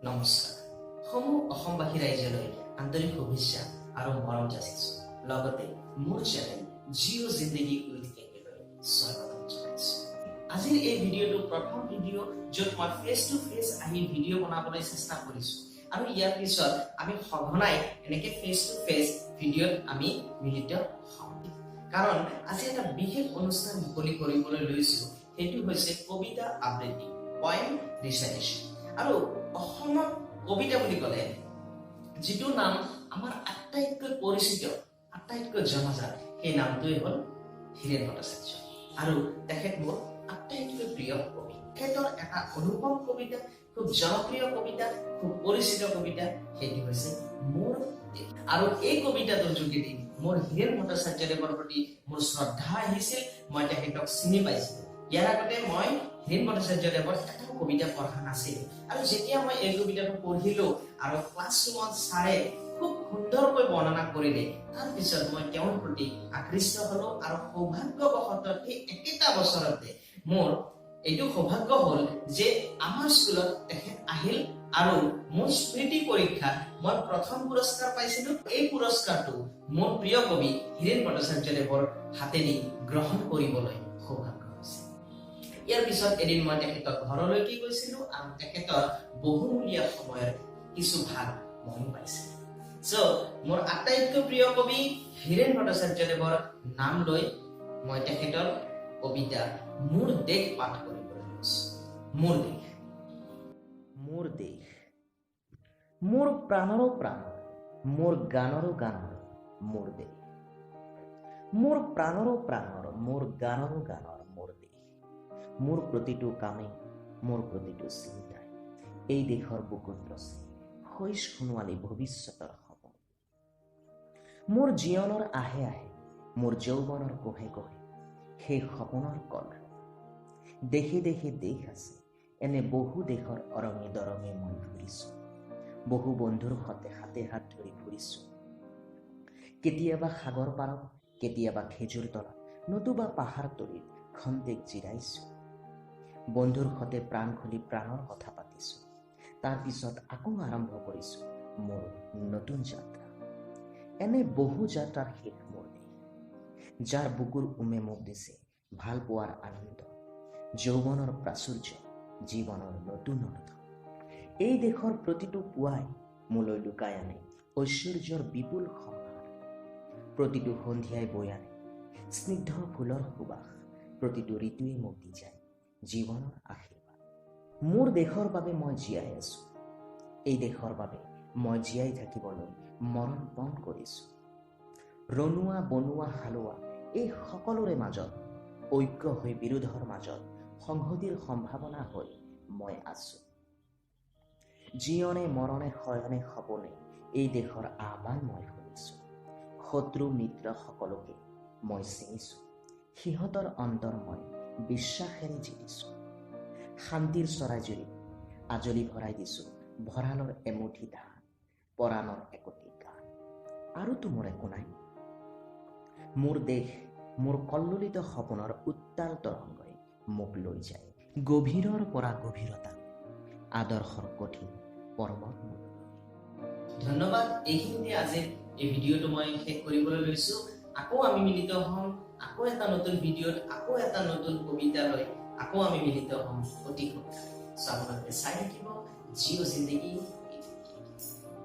নমস্কাৰ। সমূহ অসমবাসী ৰাইজলৈ আন্তৰিক শুভেচ্ছা আৰু মৰম যাচিছো। লগতে মোৰ চেনেল জিঅ' জিন্দগী উইথ কেকেলৈ স্বাগতম জনাইছো। আজিৰ এই ভিডিঅ'টো প্ৰথম ভিডিঅ' য'ত মই ফেচ টু ফেচ আহি ভিডিঅ' বনাবলৈ চেষ্টা কৰিছো আৰু ইয়াৰ পিছত আমি সঘনাই এনেকে ফেচ টু ফেচ ভিডিঅ'ত আমি মিলিত হম। কাৰণ আজি এটা বিশেষ অনুষ্ঠান মুকলি কৰিবলৈ লৈছো, সেইটো হৈছে কবিতা আবৃত্তি পয়েম ৰিচাইটেশ্যন। আৰু অসমত কবিতা বুলি ক'লে যিটো নাম আমাৰ আটাইতকৈ পৰিচিত, আটাইতকৈ জনাজাত, সেই নামটোৱে হ'ল হীৰেণ ভট্টাচাৰ্য। আৰু তেখেত মোৰ আটাইতকৈ প্ৰিয় কবি। তেখেতৰ এটা অনুপম কবিতা, খুব জনপ্ৰিয় কবিতা, খুব পৰিচিত কবিতা, সেইটো হৈছে মোৰ দেশ। আৰু এই কবিতাটোৰ যোগেদি মোৰ হীৰেণ ভট্টাচাৰ্যদেৱৰ প্ৰতি মোৰ শ্ৰদ্ধা আহিছিল, মই তেখেতক চিনি পাইছিলো। ইয়াৰ আগতে মই হীৰেণ ভট্টাচাৰ্যদেৱৰ এটা কবিতা পঢ়া নাছিলো, আৰু যেতিয়া মই এই কবিতাটো পঢ়িলো আৰু ক্লাছৰুমত ছাৰে খুব সুন্দৰকৈ বৰ্ণনা কৰিলে, তাৰ পিছত মই তেওঁৰ প্ৰতি আকৃষ্ট হলো। আৰু সৌভাগ্যবশতঃ সেই একেটা বছৰতে মোৰ এইটো সৌভাগ্য হ'ল যে আমাৰ স্কুলত তেখেত আহিল আৰু মোৰ স্মৃতি পৰীক্ষাত মই প্ৰথম পুৰস্কাৰ পাইছিলো। এই পুৰস্কাৰটো মোৰ প্ৰিয় কবি হীৰেণ ভট্টাচাৰ্যদেৱৰ হাতেদি গ্ৰহণ কৰিবলৈ সৌভাগ্য হৈছে। ইয়াৰ পিছত এদিন মই তেখেতৰ ঘৰলৈকে গৈছিলো আৰু তেখেতৰ বহুমূলীয়া সময়ৰ কিছু ভাগ ময়ো পাইছিলো। মোৰ আটাইতকৈ প্ৰিয় কবি হীৰেণ ভট্টাচাৰ্যদেৱৰ নাম লৈ মই তেখেতৰ কবিতা মোৰ দেশ পাঠ কৰিবলৈ লৈছো। মোৰ দেশ, মোৰ দেশ, মোৰ প্ৰাণৰো প্ৰাণ, মোৰ গানৰো গানৰ, মোৰ দেশ, মোৰ প্ৰাণৰো প্ৰাণৰ, মোৰ গানৰো গানৰ, মোৰ দেশ, মোৰ প্ৰতিটো কামে, মোৰ প্ৰতিটো চিন্তাই এই দেশৰ বুকুত ৰচে শৈশ সোণোৱালী ভৱিষ্যতৰ সপোন। মোৰ জীৱনৰ আহে আহে, মোৰ যৌৱনৰ কোহে কোহে সেই সপোনৰ কল। দেশে দেশে দেশ আছে, এনে বহু দেশৰ অৰঙে দৰঙে মই ঘূৰিছো, বহু বন্ধুৰ সতে হাতে হাত ধৰি ফুৰিছো। কেতিয়াবা সাগৰ পাৰত, কেতিয়াবা খেজুৰ তলত, নতুবা পাহাৰ তলিত খন্তেক জিৰাইছো। বন্ধুৰ সতে প্ৰাণ খুলি প্ৰাণৰ কথা পাতিছো, তাৰ পিছত আকৌ আৰম্ভ কৰিছো মোৰ নতুন যাত্ৰা। এনে বহু যাত্ৰাৰ শেষ মোৰ দেশ, যাৰ বুকুৰ উমে মোক দিছে ভাল পোৱাৰ আনন্দ, যৌৱনৰ প্ৰাচুৰ্য, জীৱনৰ নতুন অৰ্থ। এই দেশৰ প্ৰতিটো পুৱাই মোলৈ লুকাই আনে ঐশ্বৰ্যৰ বিপুল সম্ভাৰ, প্ৰতিটো সন্ধিয়াই বৈ আনে স্নিগ্ধ ফুলৰ সুবাস, প্ৰতিটো ঋতুৱে মোক দি যায় জীৱনৰ আশীৰ্বাদ। মোৰ দেশৰ বাবে মই জীয়াই আছো, এই দেশৰ বাবে মই জীয়াই থাকিবলৈ মৰণ পণ কৰিছো। ৰনোৱা বনোৱা হালোৱা এই সকলোৰে মাজত, ঐক্য হৈ বিৰোধৰ মাজত সংহতিৰ সম্ভাৱনা হৈ মই আছো। জীৱনে মৰণে শয়নে সপোনে এই দেশৰ আহ্বান মই শুনিছো। শত্ৰু মিত্ৰ সকলোকে মই চিনিছো, সিহঁতৰ অন্তৰ মই বিশ্বাসেৰে জিলিছো। শান্তিৰ চৰাইজুৰি আজলি ভৰাই দিছো ভঁৰালৰ এমুঠি ধান, পৰাণৰ একোটি গান, আৰুতো মোৰ একো নাই। মোৰ দেশ, মোৰ কল্লোলিত সপোনৰ উত্তাল তৰংগই মোক লৈ যায় গভীৰৰ পৰা গভীৰতা, আদৰ্শৰ কঠিন পৰ্বত মোক। ধন্যবাদ। এইখিনিতে আজি এই ভিডিঅ'টো মই শেষ কৰিবলৈ লৈছো। আকৌ আমি মিলিত হ'ম, আকৌ এটা নতুন ভিডিঅ'ত, আকৌ এটা নতুন কবিতা লৈ আকৌ আমি মিলিত হ'ম অতি সোনকালে। আপোনালোকে চাই থাকিব জিঅ' জিন্দগী।